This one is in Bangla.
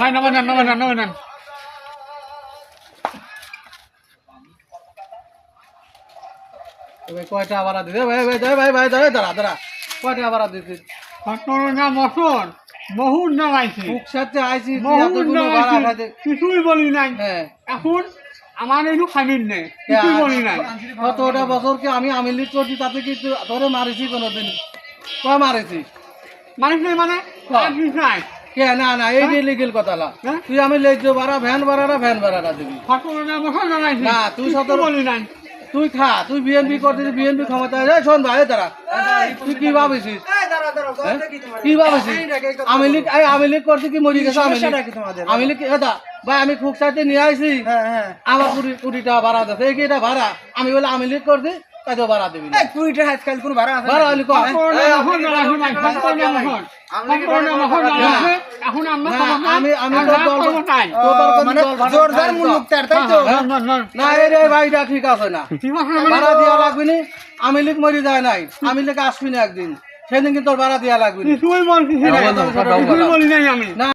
ভাই নামান নেন কয়টা ভাড়া দিতে ভাই দাঁড়া কয়টা ভাড়া দিতে না মশন বহুন নাম আইছে সাথে আইছি বহুন নাম আইছে কিছুই বলি নাই হ্যাঁ এখন আমার একটু খামির নেই কিছুই বলি নাই কতটা বছর কি আমি আমিলি করছি তাতে কি তোরে মারিছি কোনোদিন কয় মারিছি মানুষ নেই মানে নাই কে না এই লিগেল কথা না তুই আমি লেজো ভাড়া ভ্যান ভাড়াটা দিবি না তুই সতর বলি নাই তুই খা তুই বিএনপি করতেছিস বিএনপি ক্ষমতা শোন ভাই দাঁড়া তুই কি ভাবিছিস কি ভাবিছিস আমি লীগ করতে কি মরি গেছে আমি লীগ এটা ভাই আমি খুব সাথে নিয়ে আইছি আমার 20 টাকা ভাড়া দিতে এই কি এটা ভাড়া আমি বলে আমি লীগ করছি তাইতো ভাড়া দিবি না 20 টাকা আজকাল কোন ভাড়া আছে ভাড়া হলি কম এখন আমরা আমি মানে জোরদার মুলুক তার তাই তো না রে ভাইটা ঠিক আছে না ভাড়া দেওয়া লাগবে না আমি লীগ মরি যায় নাই আমি লীগ আসবি না একদিন সেদিন কিন্তু তোর ভাড়া দেওয়া লাগবে তুই বলছিস না